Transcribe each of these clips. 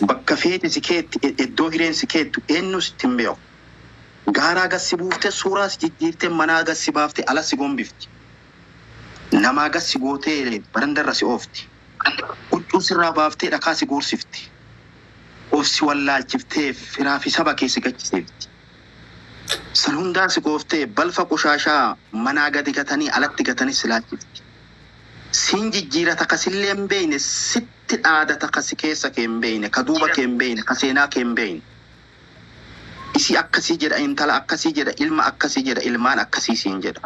بكفيت سكيت الدوهرين سكيت إنه ستمبيو غارا غسي بوفته سورة جديرته منا غسي بافته على سيقوم بفتي نما غسي بوته برندر رسي أوفتي قلتو سرا بافته لكاسي غور سفتي أوفسي والله جفته فرافي سبا كيسي غجي سفتي سلوندا سيقوفته بلفا قشاشا منا غدي غتاني على تغتاني سلا جفتي سينجي جيرة تقسلين بين ست عادة تقسكيسا كين بين كدوبا كين بين كسينا كين بين isi akkasi jedha intala akkasi jedha ilma akkasi jedha ilmaan akkasi siin jedha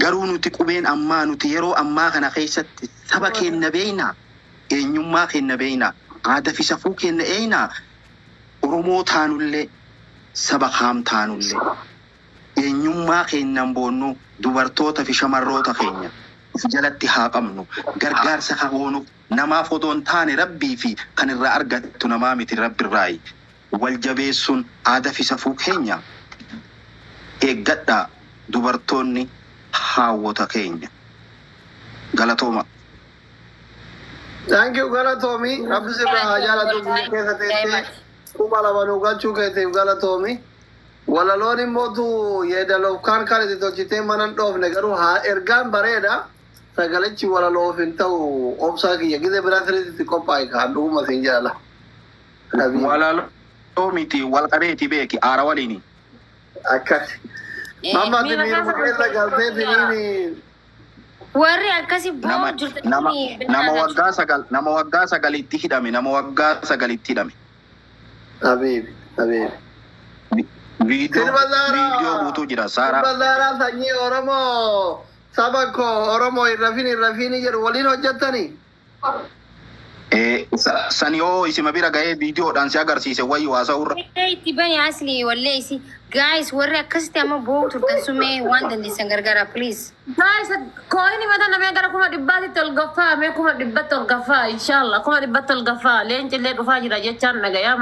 garuu nuti qubeen ammaa nuti yeroo ammaa kana keessatti saba keenya beeyna eenyummaa keenya beeyna aadaa fi safuu keenya eeyna oromoo taanullee saba kaam taanullee eenyummaa keenyan boonnu dubartoota fi shamarroota keenya jalatti haa qabnu gargaarsa kagoonu namaaf odoon taane rabbii fi kan irraa argattu namaa miti rabbirraayi والجبيسون عادة في سفوك هنيا إيجادا دوبرتوني حاوتا كينيا غلطوما Thank you غلطومي رب سبحانه جالتو كيف تيتي كوما لبنوغا چوكي تيب غلطومي ولا لوني موتو يدلو كان كالي تيتو منان دوف نگرو ها ارغان بريدا سغلچي ولا لو فينتو اوبساكي يگده براتري تي كوباي كاندو ما سينجالا ولا توميتي والقريتي بيكي آراوليني أكاد ماما تمير مكيلا قلتي تنيني وري أكاسي بو جرتني نما وقاسا قال اتهدامي نما وقاسا قال اتهدامي حبيبي فيديو بوتو جرا سارا بلدارا سنجي أورمو سابقو أورمو الرفيني جر ولين هجتني سانيو اسم بيرا غاي فيديو دانسي اگرسيسه وي واسور تبني اصلي ولا سي guys وري كاستي اما بو ترتسمي وان دندي سنغرغرا بليز guys كويني متى نبي ادرا كما دباتي تلغفا مي كما دبات تلغفا ان شاء الله كما دبات تلغفا لين تلي غفا جرا جتان نغا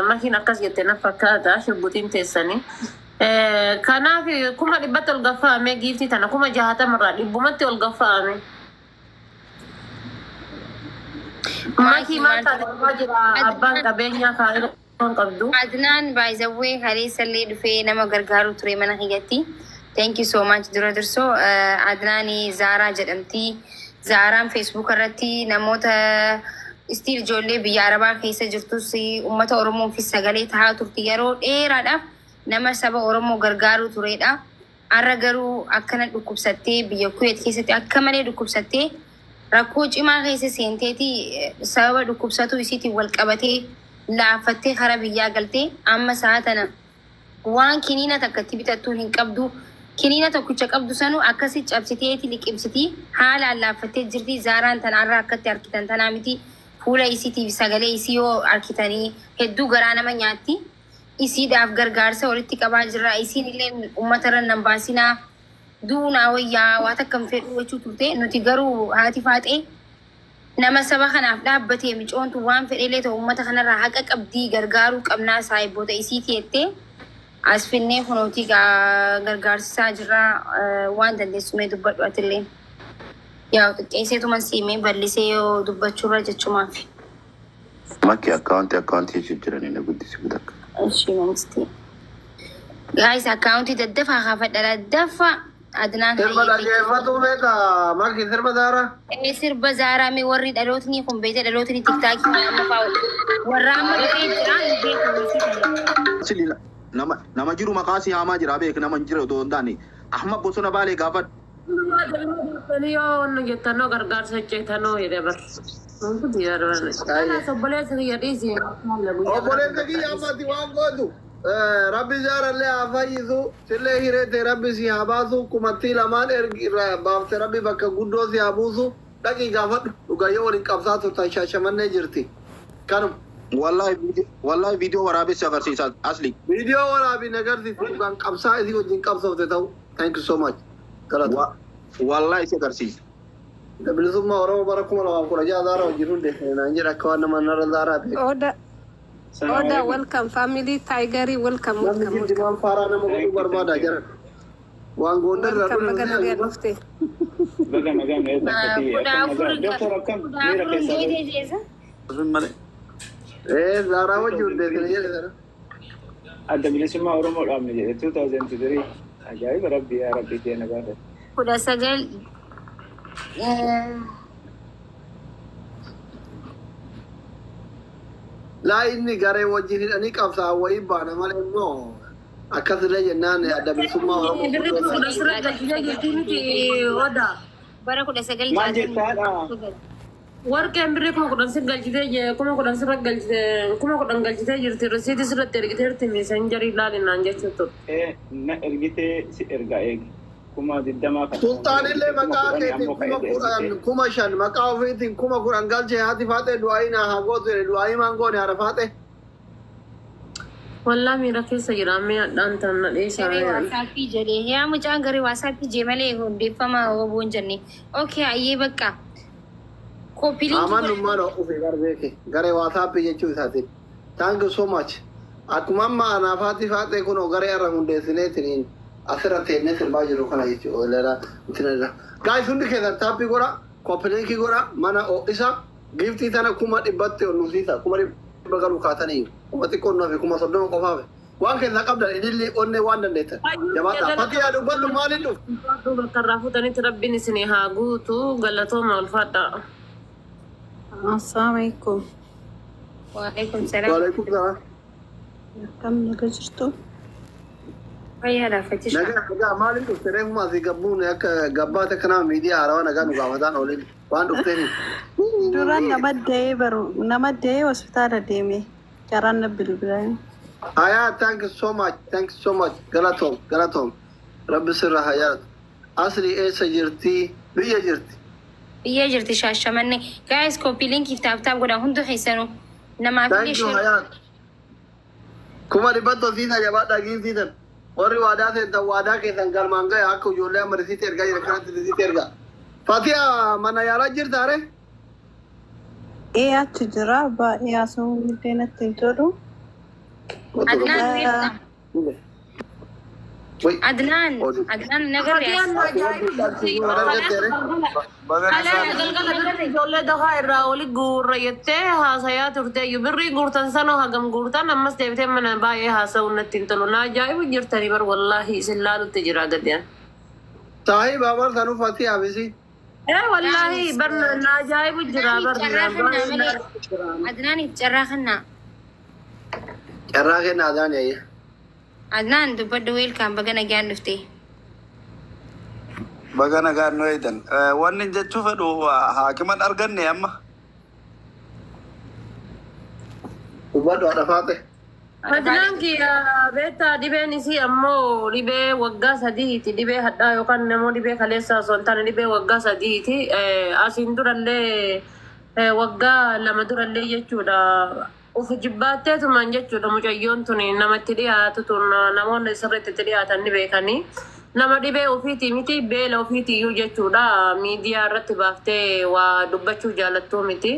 ما كنا كاس يتنا فكاتا شبوتين تسني كان في كما دبات تلغفا مي جيفتي تنا كما جهاتا مرا دبمت تلغفا مي ماكي ما تاجر أبان كبينيا كايرو قبضو عدنان بايزوي هريس اللي دفي نما غرغارو تري منا هيجتي thank you so much درودرسو عدناني زارا جدمتي زارام فيسبوك رتي نموتا استيل جولي بياربا كيسا جرتوسي أمتا أورمو في السغالي تها ترتيارو رادا نما سبا أورمو غرغارو تريدا أرغارو أكنا دكوبساتي بيوكويت كيساتي أكمالي دكوبساتي rakkoo cimaa keessa seenteeti sababa dhukkubsatu isiiti wal qabatee laafattee hara biyyaa galtee amma saatana waan kiniina takkatti bitattuu hin qabdu kiniina tokkicha qabdu sanu akkasi cabsiteeti liqimsiti haala laafattee jirti zaaraan tanarraa akkatti harkitan tanaa miti fuula isiitiif sagalee isii yoo harkitanii hedduu garaa nama nyaatti isiidhaaf gargaarsa walitti qabaa jirra isiin illee uummatarra nan baasinaa دونا ويا واتكم في وجهه تلتي نتجرو هاتي فاتي نما سبا خنا فدابتي مجون توان في إليه أمتا خنا راحك أبدي غرغارو كمنا سايبو تيسي تيتي أسفلني خنوتي غرغار ساجرا وان دندي سمي دبت واتلين يا كيسي تو من سيمي برليسي يو دبت شورا جتشو مافي ماكي أكاونتي جراني نقول دي سبدك أشي منستي guys أكاونتي تدفع خافت على الدفع عدنان تربة جيفتو بيتا ماكي تربة دارا سير بزارة مي ورد ألوتني كم بيت ألوتني تيك تاكي ما فاول ورامة بيت جرا البيت سليلا nama jiru maqaasi hamaa jira beek nama jira doon daani ahmad bosona baale gaafad yo no jetano gargaarsa chetano yedebar onku diyaran ana sobole sagi yadisi obole tagi amati waan goodu rabbi zara le afayizu sille hirete rabbi si habasu kumatti lamaan ergira baafte rabbi bakka guddoo si habusu dhaqi gaafad dhugayo waliin qabsaatu tashashamanne jirti kanum والله فيديو ورابي سافرسيس اصلي فيديو ورابي نغرسي كان قبسا ايدي وجين قبسا تاو ثانك يو سو ماتش كلا والله سافرسيس دبلزم ما ورا بركم الله كل جا دار وجرون ده نانجرا كون ما نرى دار اودا ويلكم فاميلي تايجري ويلكم جمان فارانا مغو بربادا جرا وان غوندر ركم مغنا غير مفتي بغا مغا ميتا كتي malee. Zaaraa wajji hundeessine jedhe. Adda bilisummaa Oromoo dhaabne jedhe 2003 ajaa'iba rabbi yaa rabbi keenya gaafate. 19 Laa inni garee wajjin hidhanii qabsaa wayii baana malee immoo akkasillee jennaan adda bilisummaa Oromoo. bara 19 Maal jettaadha? Warqeen birrii 10 galchitee jee 10 sirra galchitee 10 galchitee jirti risiiti sirratti ergitee jirti meesenjarii ilaalinaan jechuutu. Na ergitee si erga eegi. Kuma diddamaa kan. Sultaanillee maqaa keetiin 10,000 maqaa ofiitiin 10,000 galchee haati faatee du'aayi naa haa gootu jedhe du'aayi maan goone haadha faatee. Wallaa miira keessa jira ammee hadhaan tan nadheessaa. garee waasaapii jedhee yaa mucaan garee waasaapii jee malee hundeeffama oboon jenne okay ayyee bakka koopiliin Amanummaan ofii garbeeke garee waasaapii jechuu isaatiin. Thank you so much. Akkuma amma anaaf haati faatee kun garee irra hundeessineetiin asirratti enne sirbaa jiru kana jechuudha. Gaayis hundi keessatti taappii godha, koopiliinkii godha, mana isa giftii tana 100 ol nuufsiisa. 100 galuu kaatanii 100 fi 30 qofaaf. Waan keessa qabdan idilli onnee waan dandeettan. Jabaata fakkii yaadu ballu maaliin dhufu? Bakka irraa fuutanitti rabbiin isin haa guutu galatooma ulfaadha. Assalamualaikum. waalaikum salaam Waalaikum salaam. Kam naga jirtu? fayyaa laafatti Nagaa maaliin dhufte reefuma asii gabbuun akka gabbaata kanaa miidiyaa haarawaa nagaa nu gaafataan oolin waan dhufteeni. Dura nama dee hospitaala deeme caraan na bilbilaan. Ayaa thank you so much galatoom rabbi sirra haa yaadatu. Asli eessa jirti biyya jirti. biyya jirti shaashamanne gaayis koopiliinkiif taaptaap godhan hundi keessanuu namaaf illee Thank you haa yaadatu. 100 siisaa jabaadhaa giiftiitan. Warri waadaa seentan waadaa keessan galmaan ga'e akka ijoollee amma risiitti ergaa jira kanatti risiitti ergaa. Fatiyaa mana yaalaa jirtaare? Achi jira baay'ee haasawuu illee natti hin tolu. Adnaan nagarre Ijoollee dafaa irraa oli guurra jettee haasayaa turte birrii guurtan sanoo hagam guurtan ammas deebitee mana baay'ee haasa'uu natti hin tolu. Na ajaa'ibu jirtanii bar wallaahi isin laalutti jira gaddeen. Saahii baabar sanuu Fatiyaa bisi. Wallaahi bar na ajaa'ibu jira bar. Adnaaniif carraa kennaa. Carraa kennaa adaan yaa'ee. Adnaan dubbadda weelkaan baga nagaan dhufte. Baga nagaan nu eedan. Wanni jechuu fedhu haakiman arganne amma. Dubbaddu haadha faate. Adnaan kiyya beektaa dhibeen isii ammoo dhibee waggaa 3ti dhibee hadhaa yookaan namoo dhibee kaleessaa osoo hin taane dhibee waggaa 3ti asiin durallee waggaa 2 durallee jechuudha. Uf jibbaattee tumaan jechuudha mucayyoon tuni namatti dhiyaatu tun namoonni sirriitti dhiyaatan ni beekanii. Nama dhibee ofiitii miti beela ofiitiyyuu jechuudha miidiyaa irratti baaftee waa dubbachuu jaalattuu miti.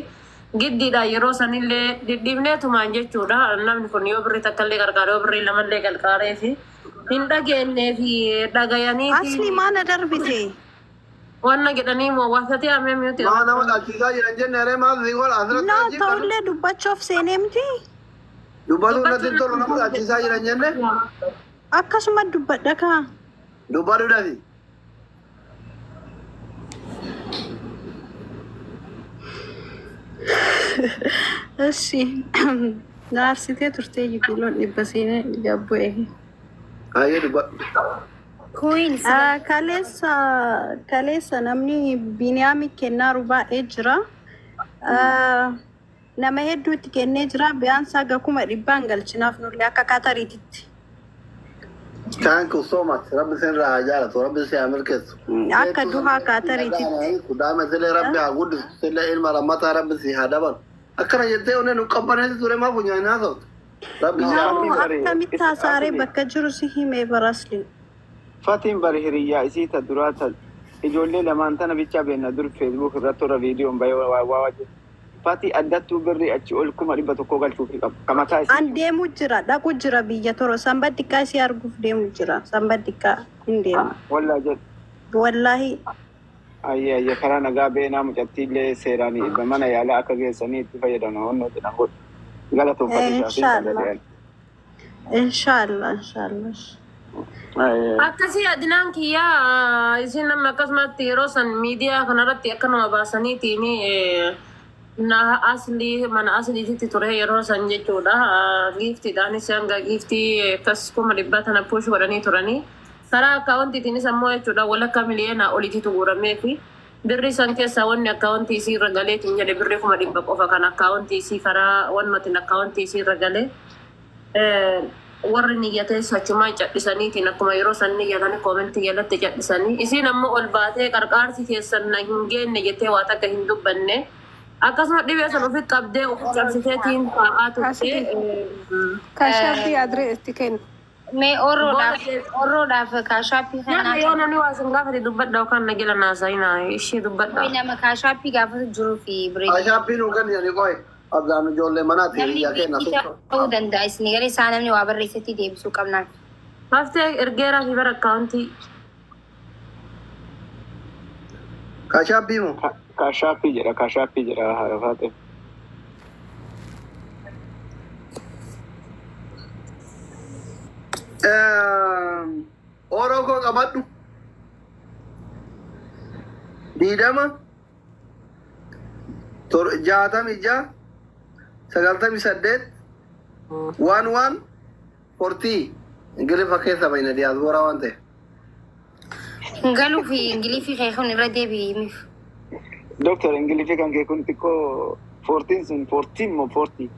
Giddiidha yeroo sanillee dhidhiibnee tumaan jechuudha namni kun yoo birrii takkaallee gargaaree yoo birrii lamallee gargaaree fi hin dhageenyee fi dhagayanii. Asli maana darbite? Wanna jedhanii moo waasatee amee miti. Maa nama dhaalchisaa jiran jenne haree maal si godha asirratti No, ta'ullee dubbachuuf seenee miti. dubbatu natti tolu nama dhaalchisaa jiran jenne Akkasuma dubbadha kaa. dubbadhu dhafi. Eshi naarsitee turtee jibiloon dhibba seenee gabbu'e. Hayyee dubbadhu. Queens. Kaleessa namni Biniyaami kennaaru baay'ee jira. Nama hedduutti kennee jira. Biyyaansaa gakuma dhibbaan galchinaaf nullee akka Katariititti. Thank you so much. Rabbi sin raa jaalatu. Rabbi si haa milkeessu. Akka duhaa Katariititti. Kudaama silee rabbi haa guddisu. Silee ilma lammataa rabbi si haa dabalu. Akkana jettee onnee nu qabbaneessi ture maa funyaan haasa'u. Rabbi si haa Namoo akkamitti haasaaree bakka jiru si himee barasli. Fatiin bari hiriyyaa isii ta duraa ta ijoollee lamaan tana bichaa beekna dur feesbuuk irratti irra viidiyoon bahee waa wajjin. Fatii addattuu birrii achi ol 100 galchuuf qabu. Kamataa isii. An deemu jira dhaqu jira biyya toro sanbaddiqqaa isii arguuf deemu jira sanbaddiqqaa hin deemu. Wallaa jedhu. Wallahi Ayya karaa nagaa beenaa mucattiillee seeraanii dhibba mana yaalaa akka geessanii itti fayyadamu honnoo jedhan godhu. Galatooffatee shaafiin Inshallah. Akkasii adinaan kiyyaa isin nama akkasumatti yeroo san miidiyaa kanarratti akka nama baasaniitiin na asli mana asliitti ture yeroo san jechuudha. Giiftiidhaanis hanga giiftii akkas kuma dhibbatana puush godhanii turanii. Karaa akkaawwantiitiinis ammoo jechuudha walakka miliyoona oliitu guuramee fi birri san keessaa wanni akkaawwantii isii irra galeetiin jedhe birri kuma dhibba qofa kan akkaawwantii isii karaa wannotiin akkaawwantii isii irra galee warri niyyatee sachumaa cadhisaniitiin akkuma yeroo san niyyatanii koomentii jalatti cadhisanii isiin ammoo ol baatee qarqaarsi keessan na hin geenne jettee waa takka hin dubbanne akkasuma dhibee san ofitti qabdee ofi cabsiteetiin taa'aa turte. Kashabii adree itti kennu. Mee orroodhaaf kaashaappii Nama yoo namni waa sin gaafate dubbadha yookaan na jala naasa'inaa ishee dubbadha. nama kaashaappii gaafatu jiruu fi bireedii. Kaashaappii nu kan yani qoy. Abdaan ijoollee manaati Namni biyya keenya bifa tokko. ta'uu danda'a isin garee isaa namni waa barreessatti deebisuu qabnaan. Haftee ergeeraa fi bara akkaawuntii. Kaashaappii moo? Kaashaappii jedha harafaate. Oroo koo qabadhu. Diidama. 66 98 11 40 Ingiliffa keessa bayna diyaasbooraa waan ta'e. Galuu fi ingilifii keekuun irra deebi'imiif. Doctor Ingiliffi kan kee kun xiqqoo 14 sun 14 moo 40?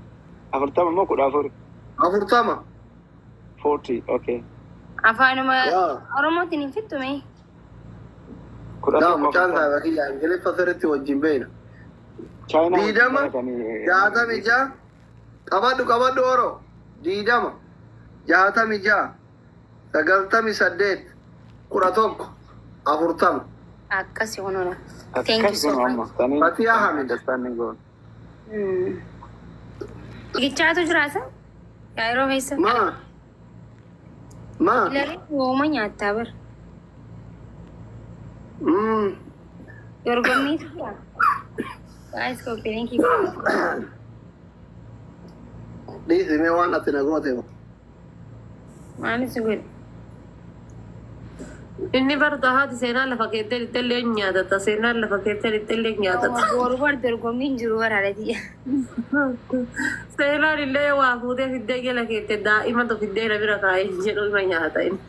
40 moo 14? 40. 40, okay. Afaanuma Yaa. Oromootiin hin fittume. Naa mucaan isaa kiyya Ingiliffa sirriitti wajjin beeyna. Diidama 66 qabadhu oroo. Diidama 66 98 11 40. Akkasi honoora. Thank you so much. Fatiyaa Hamid. Gichaatu jiraata? Yeroo keessa. Ma. Ilaalee wooma nyaattaa bara. Yorgommii tuyaa. Guys, go thank you. Dhiisi mee waan ati na goote. Maanis good. Inni barta haati seenaa lafa keettee illee nyaatata. Seenaan lafa keettee illee nyaatata. Boru bar dorgommiin jiru waraadati. Seenaan illee waa fuutee fiddee jala keettee daa'ima tokko fiddee na bira kaa'ee jedhu ima nyaata inni.